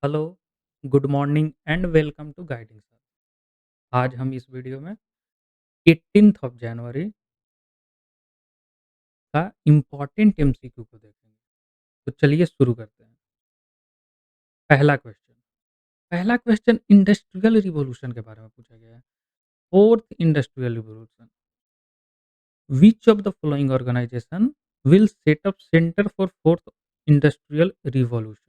Hello, good morning and welcome to guiding sir. आज हम इस वीडियो में 18th ऑफ जनवरी का इम्पोर्टेंट एमसीक्यू को देखेंगे। तो चलिए शुरू करते हैं। पहला क्वेश्चन पहला क्वेश्चन इंडस्ट्रियल रिवॉल्यूशन के बारे में पूछा गया है। Fourth industrial revolution, which of the following organisation will set up centre for fourth industrial revolution.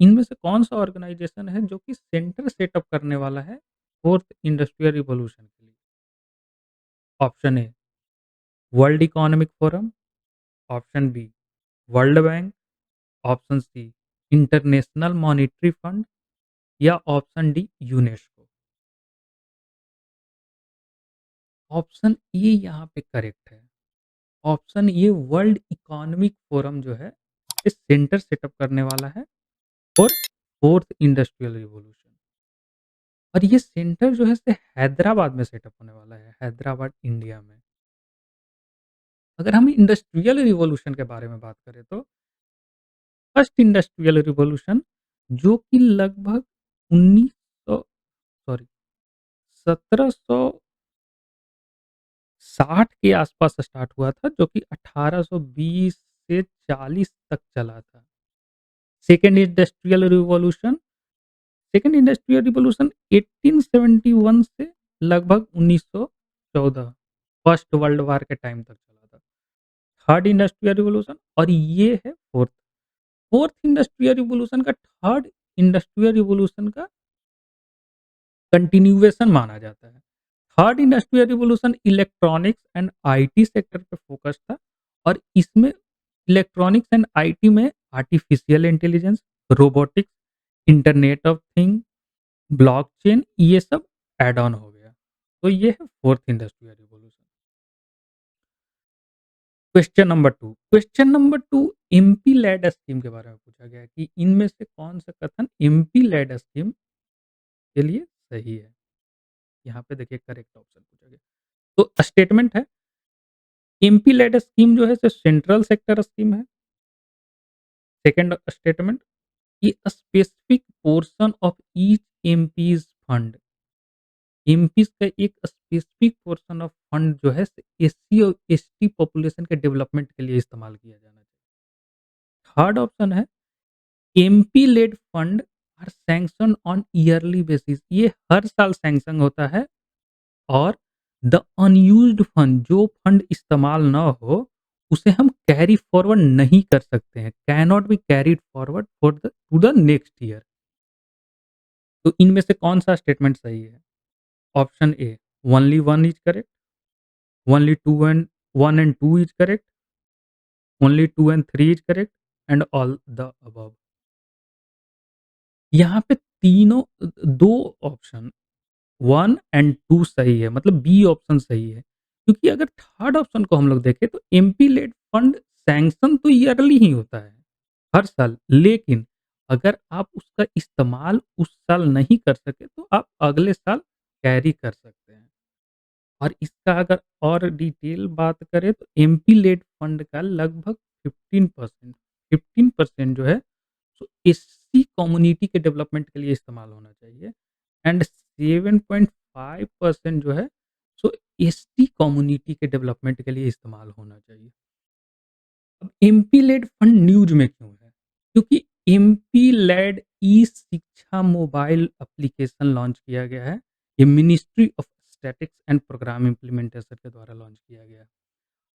इनमें से कौन सा ऑर्गेनाइजेशन है जो कि सेंटर सेटअप करने वाला है फोर्थ इंडस्ट्रियल रिवॉल्यूशन के लिए? Option A, world economic forum. Option B, world bank. Option C, international monetary fund. या option D, UNESCO. Option A यहाँ पे करेक्ट है। ऑप्शन ये वर्ल्ड इकोनॉमिक फोरम जो है इस सेंटर सेटअप करने वाला है और फोर्थ इंडस्ट्रियल रिवॉल्यूशन। और ये सेंटर जो है से हैदराबाद में सेटअप होने वाला है, हैदराबाद इंडिया में। अगर हम इंडस्ट्रियल रिवॉल्यूशन के बारे में बात करें तो फर्स्ट इंडस्ट्रियल रिवॉल्यूशन जो कि लगभग 1900 सॉरी 1760 के आसपास स्टार्ट हुआ था, जो कि 1820 से 40 तक चला था। Second industrial revolution second industrial revolution 1871 से लगभग 1914 फर्स्ट वर्ल्ड वार के टाइम तक चला था। थर्ड इंडस्ट्रियल रिवॉल्यूशन और ये है फोर्थ इंडस्ट्रियल रिवॉल्यूशन का, थर्ड इंडस्ट्रियल रिवॉल्यूशन का कंटिन्यूएशन माना जाता है। Third industrial revolution electronics and IT sector पे फोकस था और इसमें इलेक्ट्रॉनिक्स एंड आईटी में artificial intelligence, robotics, internet of thing, blockchain, ये सब ऐड ऑन हो गया। तो ये है fourth industrial revolution. Question number 2 MP LAD scheme के बारे में पूछा गया है कि इनमें से कौन सा कथन एमपी लैड स्कीम के लिए सही है। यहाँ पे देखिए करेक्ट ऑप्शन पूछा गया। तो स्टेटमेंट है, एमपी लेड स्कीम जो है सेंट्रल सेक्टर स्कीम है। सेकंड स्टेटमेंट, ये specific portion of each MPs fund, MPs का एक स्पेसिफिक पोर्शन ऑफ फंड जो है एससी और एसटी पॉपुलेशन के डेवलपमेंट के लिए इस्तेमाल किया जाना चाहिए। थर्ड ऑप्शन है, MP LAD fund are sanction on yearly basis, ये हर साल सैंक्शन होता है। और द अनयूज्ड फंड, जो फंड इस्तेमाल ना हो उसे हम कैरी फॉरवर्ड नहीं कर सकते हैं, can not be carried forward for the to the next year. तो इनमें से कौन सा स्टेटमेंट सही है? Option A, only one is correct. Only two and one and two is correct. Only two and three is correct and all the above. यहाँ पे तीनों दो ऑप्शन 1 एंड 2 सही है, मतलब बी ऑप्शन सही है। क्योंकि अगर थर्ड ऑप्शन को हम लोग देखें तो एमपी लेड फंड सैंक्शन तो ईयरली ही होता है, हर साल। लेकिन अगर आप उसका इस्तेमाल उस साल नहीं कर सके तो आप अगले साल कैरी कर सकते हैं। और इसका अगर और डिटेल बात करें तो एमपी लेड फंड का लगभग 15% जो है सो एससी कम्युनिटी के डेवलपमेंट के लिए इस्तेमाल होना चाहिए। एंड 7.5% जो है सो एसटी कम्युनिटी के डेवलपमेंट के लिए इस्तेमाल होना चाहिए। अब एमपी लेड फंड न्यूज़ में क्यों है? क्योंकि एमपी लेड ई शिक्षा मोबाइल एप्लीकेशन लॉन्च किया गया है। ये ministry of statistics and programme implementation के द्वारा लॉन्च किया गया है।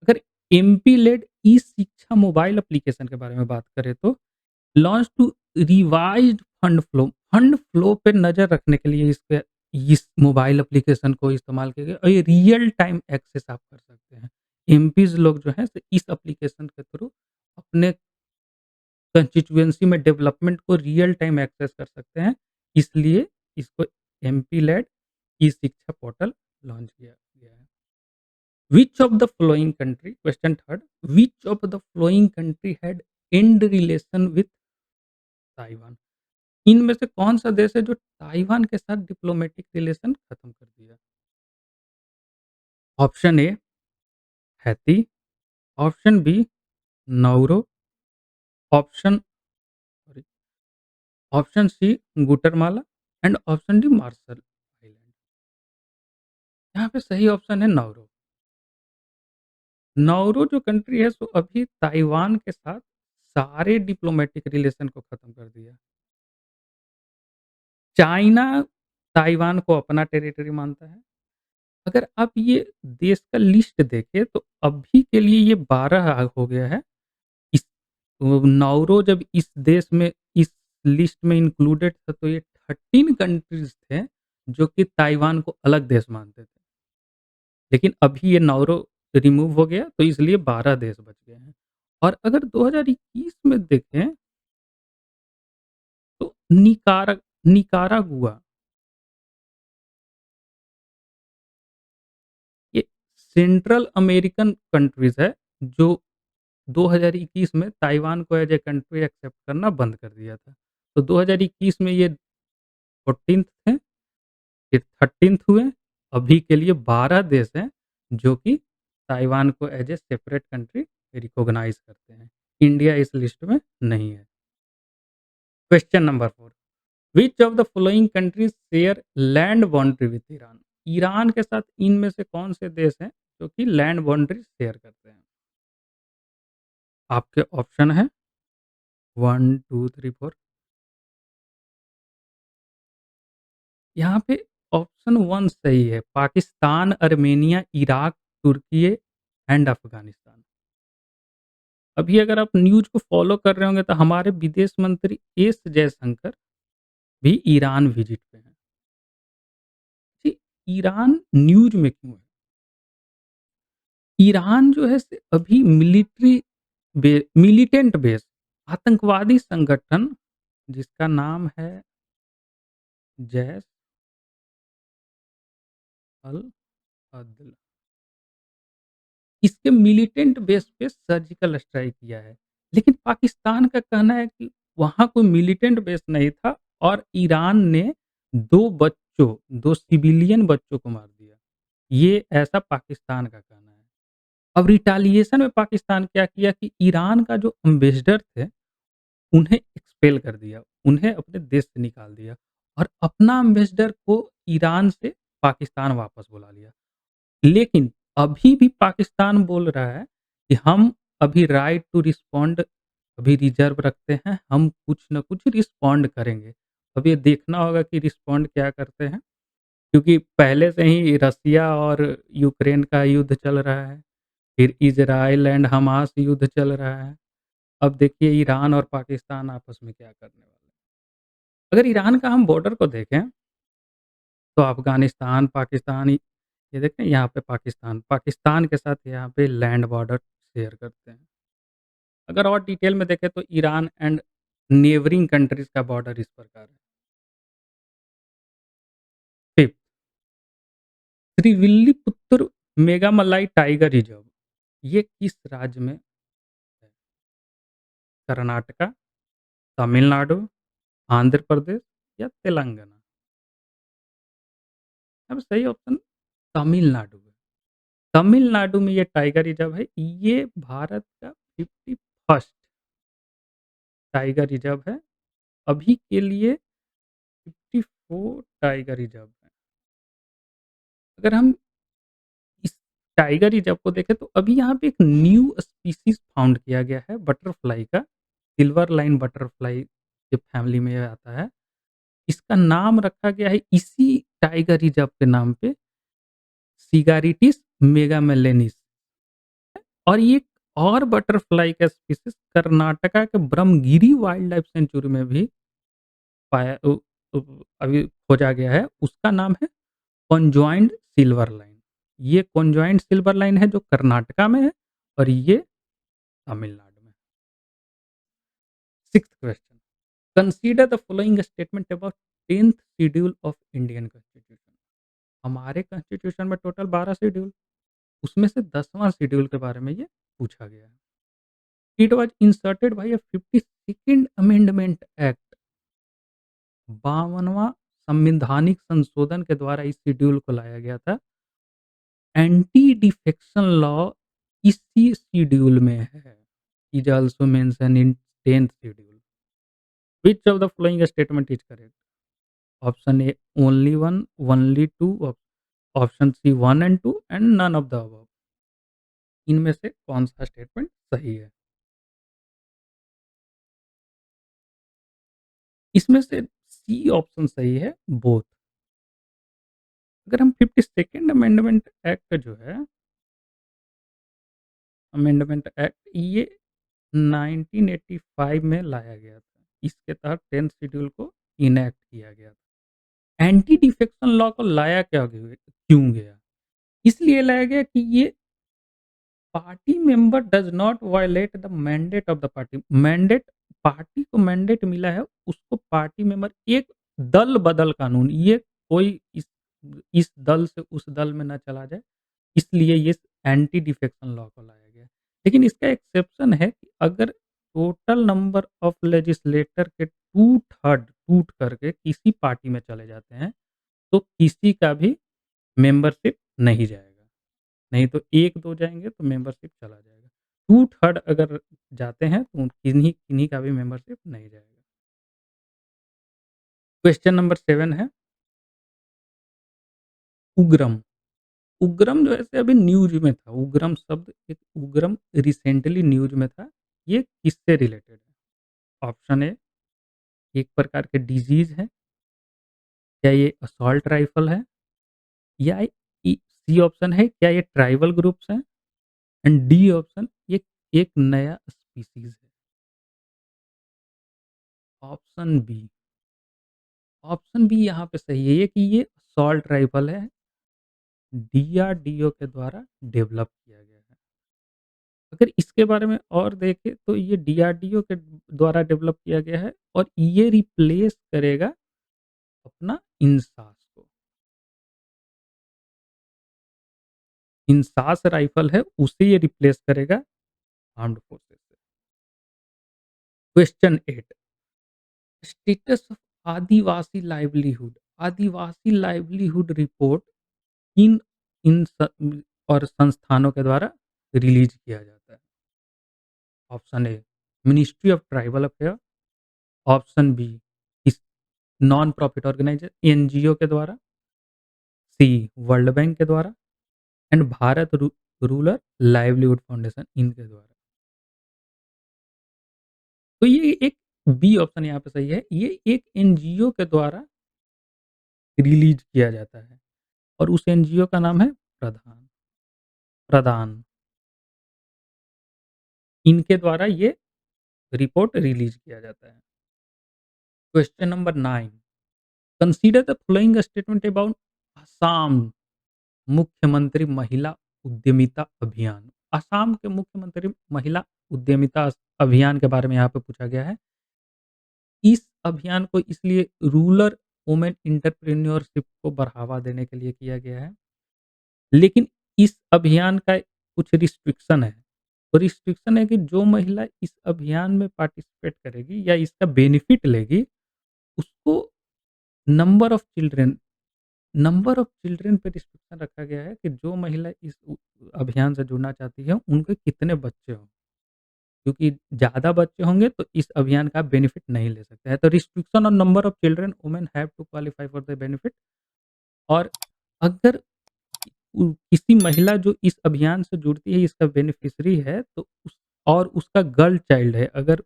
अगर एमपी लेड ई शिक्षा मोबाइल एप्लीकेशन के बारे में बात करें तो launch to revised fund flow पे नज़र रखने के लिए इस मोबाइल एप्लीकेशन को इस्तेमाल किया गया और ये रियल टाइम एक्सेस आप कर सकते हैं। एमपीज़ लोग जो हैं इस एप्लीकेशन के थ्रू अपने कंस्टिट्यूएंसी में डेवलपमेंट को रियल टाइम एक्सेस कर सकते हैं। इसलिए इसको एमपी लेड ई शिक्षा पोर्टल लॉन्च किया गया है। Which of the flowing country, question third, which of the flowing country had and relation with Taiwan. इनमें से कौन-सा देश है जो ताइवान के साथ डिप्लोमेटिक रिलेशन खत्म कर दिया? Option A, Haiti. Option B, Nauru. Option sorry option C Guatemala and option D Marshall island. यहाँ पे सही ऑप्शन है नाउरू। नाउरू जो कंट्री है सो अभी ताइवान के साथ सारे डिप्लोमेटिक रिलेशन को खत्म कर दिया। चाइना ताइवान को अपना टेरिटरी मानता है। अगर आप ये देश का लिस्ट देखें तो अभी के लिए ये 12 हो गया है। इस नाउरू जब इस देश में इस लिस्ट में इंक्लूडेड था तो ये 13 कंट्रीज़ थे जो कि ताइवान को अलग देश मानते थे। लेकिन अभी ये नाउरू रिमूव हो गया तो इसलिए 12 देश बच गए हैं। और अगर 2021 में देखें तो निकारागुआ ये सेंट्रल अमेरिकन कंट्रीज़ है जो 2021 में ताइवान को एज़ ए कंट्री एक्सेप्ट करना बंद कर दिया था। तो 2021 में ये 14th थे, फिर 13th हुए, अभी के लिए 12 देश हैं जो कि ताइवान को as a separate country recognise करते हैं। इंडिया इस लिस्ट में नहीं है। Question number 4, which of the following countries share land boundary with Iran? Iran के साथ इनमें से कौन से देश हैं जो कि लैंड बाउंड्री शेयर करते हैं? आपके ऑप्शन है 1, 2, 3, 4। यहाँ पे ऑप्शन 1 सही है, पाकिस्तान, अर्मेनिया, इराक, तुर्की एंड अफ़गानिस्तान। अभी अगर आप न्यूज़ को फ़ॉलो कर रहे होंगे तो हमारे विदेश मंत्री एस जयशंकर भी ईरान विज़िट पे हैं। जी, ईरान न्यूज़ में क्यों है? ईरान जो है से अभी मिलिटेंट बेस आतंकवादी संगठन जिसका नाम है जैश अल अदल, इसके मिलिटेंट बेस पे सर्जिकल स्ट्राइक किया है। लेकिन पाकिस्तान का कहना है कि वहाँ कोई मिलिटेंट बेस नहीं था और ईरान ने 2 सिविलियन बच्चों को मार दिया। ये ऐसा पाकिस्तान का कहना है। अब रिटेलिएशन में पाकिस्तान क्या किया कि ईरान का जो एम्बेसडर थे, उन्हें एक्सपेल कर दिया, उन्हें अपने देश से निकाल दिया और अपना एम्बेसडर को ईरान से पाकिस्तान वापस बुला लिया। लेकिन अभी भी पाकिस्तान बोल रहा है कि हम अभी राइट टू रिस्पॉन्ड अभी रिज़र्व रखते हैं, हम कुछ न कुछ रिस्पॉन्ड करेंगे। अब ये देखना होगा कि रिस्पॉन्ड क्या करते हैं, क्योंकि पहले से ही रसिया और यूक्रेन का युद्ध चल रहा है, फिर इज़राइल एंड हमास युद्ध चल रहा है। अब देखिए ईरान और पाकिस्तान आपस में क्या करने वाले हैं। अगर ईरान का हम बॉर्डर को देखें, तो अफ़गानिस्तान, पाकिस्तान ये देखें यहाँ पे पाकिस्तान के साथ यहाँ पे लैंड बॉर्डर शेयर करते हैं। अगर और डिटेल में देखें तो ईरान एंड नेबरिंग कंट्रीज़ का बॉर्डर इस प्रकार है। 5th, Srivilliputhur Meghamalai tiger reserve ये किस राज्य में है? कर्नाटका, तमिलनाडु, आंध्र प्रदेश या तेलंगाना? अब सही ऑप्शन तमिलनाडु है। तमिलनाडु में ये टाइगर रिज़र्व है। ये भारत का 51st टाइगर रिज़र्व है। अभी के लिए 54 टाइगर रिज़र्व हैं। अगर हम इस टाइगर रिज़र्व को देखें तो अभी यहाँ पे एक न्यू स्पीशीज़ फाउंड किया गया है बटरफ्लाई का, सिल्वर लाइन बटरफ्लाई के फैमिली में ये आता है। इसका नाम रखा गया है इसी टाइगर रिज़र्व के नाम पे सिगारिटिस मेगामेलेनिस और ये एक और बटरफ्लाई का स्पीशीज़ कर्नाटका के ब्रह्मगिरी वाइल्ड लाइफ सेंचुरी में भी पाया अभी खोजा गया है। उसका नाम है कॉन्जॉइंट सिल्वर लाइन। ये कॉन्जॉइंट सिल्वर लाइन है जो कर्नाटका में है और ये तमिलनाडु में। 6th question, consider the following statement about 10th schedule of Indian constitution. हमारे कॉन्स्टिट्यूशन में टोटल 12 शेड्यूल, उसमें से 10वां शेड्यूल के बारे में ये पूछा गया है। It was inserted by a 52nd amendment act. 52वां संवैधानिक संशोधन के द्वारा इस शेड्यूल को लाया गया था। एंटी डिफेक्शन लॉ इसी शेड्यूल में है। Is also mention in 10th schedule. Which of the following statement is correct? Option A only 1, only 2, option C 1 and 2 and none of the above. इनमें से कौन-सा स्टेटमेंट सही है? इसमें से सी ऑप्शन सही है, बोथ। अगर हम 52nd अमेंडमेंट एक्ट जो है, अमेंडमेंट एक्ट ये 1985 में लाया गया था। इसके तहत 10th शेड्यूल को इनैक्ट किया गया था। एंटी डिफेक्शन लॉ को लाया क्यों गया? इसलिए लाया गया कि ये party member does not violate the mandate of the party. Mandate party को मैंडेट मिला है, उसको पार्टी मेंबर एक दल-बदल कानून, ये कोई इस दल से उस दल में ना चला जाए, इसलिए ये एंटी डिफेक्शन लॉ को लाया गया। लेकिन इसका एक्सेप्शन है कि अगर टोटल नंबर ऑफ लेजिस्लेटर के 2/3 टूट करके किसी पार्टी में चले जाते हैं, तो किसी का भी मेंबरशिप नहीं जाएगा। नहीं तो 1-2 जाएँगे तो मेंबरशिप चला जाएगा। 2/3 अगर जाते हैं तो किन्हीं किन्हीं का भी मेंबरशिप नहीं जाएगा। क्वेश्चन नंबर 7 है उग्रम। उग्रम जो है से अभी न्यूज़ में था। उग्रम शब्द एक उग्रम रिसेंटली न्यूज़ में था। ये किससे रिलेटेड है? ऑप्शन ए एक प्रकार के डिज़ीज़ है, क्या ये असॉल्ट राइफल है या सी ऑप्शन है क्या ये ट्राइबल ग्रुप्स हैं एंड डी ऑप्शन ये एक नया स्पीशीज़ है। Option B. ऑप्शन बी यहाँ पे सही है ये कि ये असॉल्ट राइफल है, डीआरडीओ के द्वारा डेवलप किया गया है। अगर इसके बारे में और देखें तो ये डीआरडीओ के द्वारा डेवलप किया गया है और ये रिप्लेस करेगा अपना इंसास को। इंसास राइफल है उसे ये रिप्लेस करेगा आर्म्ड फोर्सेस से। Question 8 status of Adivasi livelihood. Adivasi livelihood report किन इन और संस्थानों के द्वारा रिलीज किया जाता है? Option A ministry of tribal affair, option B इस नॉन प्रॉफिट ऑर्गेनाइजेशन एनजीओ के द्वारा, सी वर्ल्ड बैंक के द्वारा and Bharat rural livelihood foundation इनके द्वारा। तो ये एक बी ऑप्शन यहाँ पे सही है। ये एक एनजीओ के द्वारा रिलीज किया जाता है और उस एनजीओ का नाम है प्रदान। इनके द्वारा ये रिपोर्ट रिलीज किया जाता है। Question number 9 consider the following statement about Assam मुख्यमंत्री महिला उद्यमिता अभियान। असम के मुख्यमंत्री महिला उद्यमिता अभियान के बारे में यहाँ पे पूछा गया है। इस अभियान को इसलिए रूरल वुमेन एंटरप्रेन्योरशिप को बढ़ावा देने के लिए किया गया है। लेकिन इस अभियान का कुछ रिस्ट्रिक्शन है। तो रिस्ट्रिक्शन है कि जो महिला इस अभियान में पार्टिसिपेट करेगी या इसका बेनिफिट लेगी, उसको नंबर ऑफ चिल्ड्रन पे रिस्ट्रिक्शन रखा गया है कि जो महिला इस अभियान से जुड़ना चाहती है, उनके कितने बच्चे हों। क्योंकि ज़्यादा बच्चे होंगे तो इस अभियान का बेनिफिट नहीं ले सकते हैं। तो restriction on number of children women have to qualify for the benefit. और अगर किसी महिला जो इस अभियान से जुड़ती है, इसका बेनिफिशियरी है, तो उसका गर्ल चाइल्ड है, अगर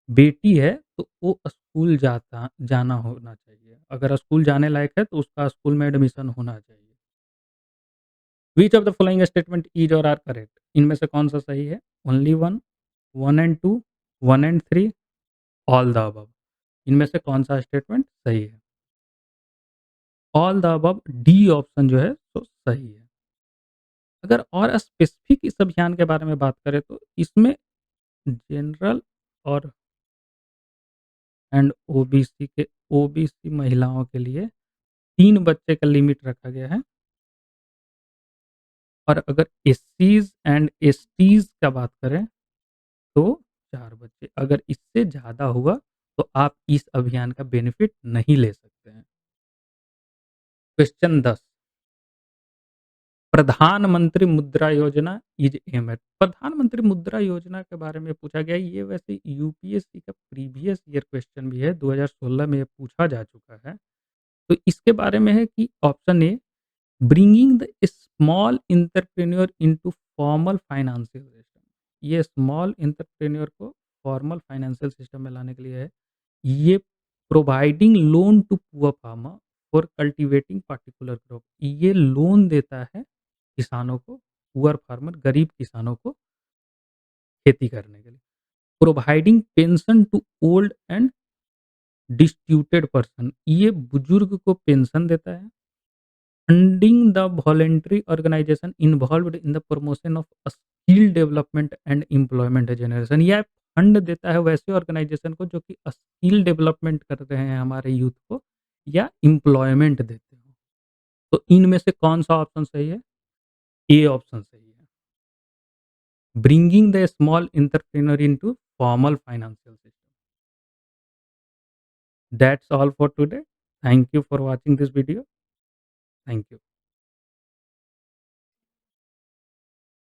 बेटी है, तो वो स्कूल जाना होना चाहिए। अगर स्कूल जाने लायक है, तो उसका स्कूल में एडमिशन होना चाहिए। Which of the following statement is और आर करेक्ट? इनमें से कौन-सा सही है? Only 1, 1 and 2, 1 and 3, all the above. इनमें से कौन-सा स्टेटमेंट सही है? All the above D option जो है, तो सही है। अगर और स्पेसिफिक इस अभियान के बारे में बात करें, तो इसमें जनरल और ओबीसी महिलाओं के लिए 3 बच्चे का लिमिट रखा गया है और अगर एससीज़ एंड एसटीज़ का बात करें तो 4 बच्चे। अगर इससे ज़्यादा हुआ तो आप इस अभियान का बेनिफिट नहीं ले सकते हैं। क्वेश्चन 10 प्रधानमंत्री मुद्रा योजना इज़ एम एट प्रधानमंत्री मुद्रा योजना के बारे में पूछा गया है। ये वैसे यूपीएससी का प्रीवियस ईयर क्वेश्चन भी है, 2016 में ये पूछा जा चुका है। तो इसके बारे में है कि option A bringing the small entrepreneur into formal financial system. ये स्मॉल एंटरप्रेन्योर को फॉर्मल फाइनेंशियल सिस्टम में लाने के लिए है। ये providing loan to poor farmer for cultivating particular crop. ये लोन देता है किसानों को, पुअर फार्मर गरीब किसानों को खेती करने के लिए। Providing pension to old and destituted person. ये बुजुर्ग को पेंशन देता है। Funding the voluntary organisation involved in the promotion of skill development and employment generation. यह फंड देता है वैसे ऑर्गेनाइजेशन को जो कि स्किल डेवलपमेंट कर रहे हैं हमारे यूथ को या एम्प्लॉयमेंट देते हो। तो इनमें से कौन सा ऑप्शन सही है? ए ऑप्शन सही है। Bringing the small entrepreneur into formal financial system. That's all for today. Thank you for watching this video. Thank you.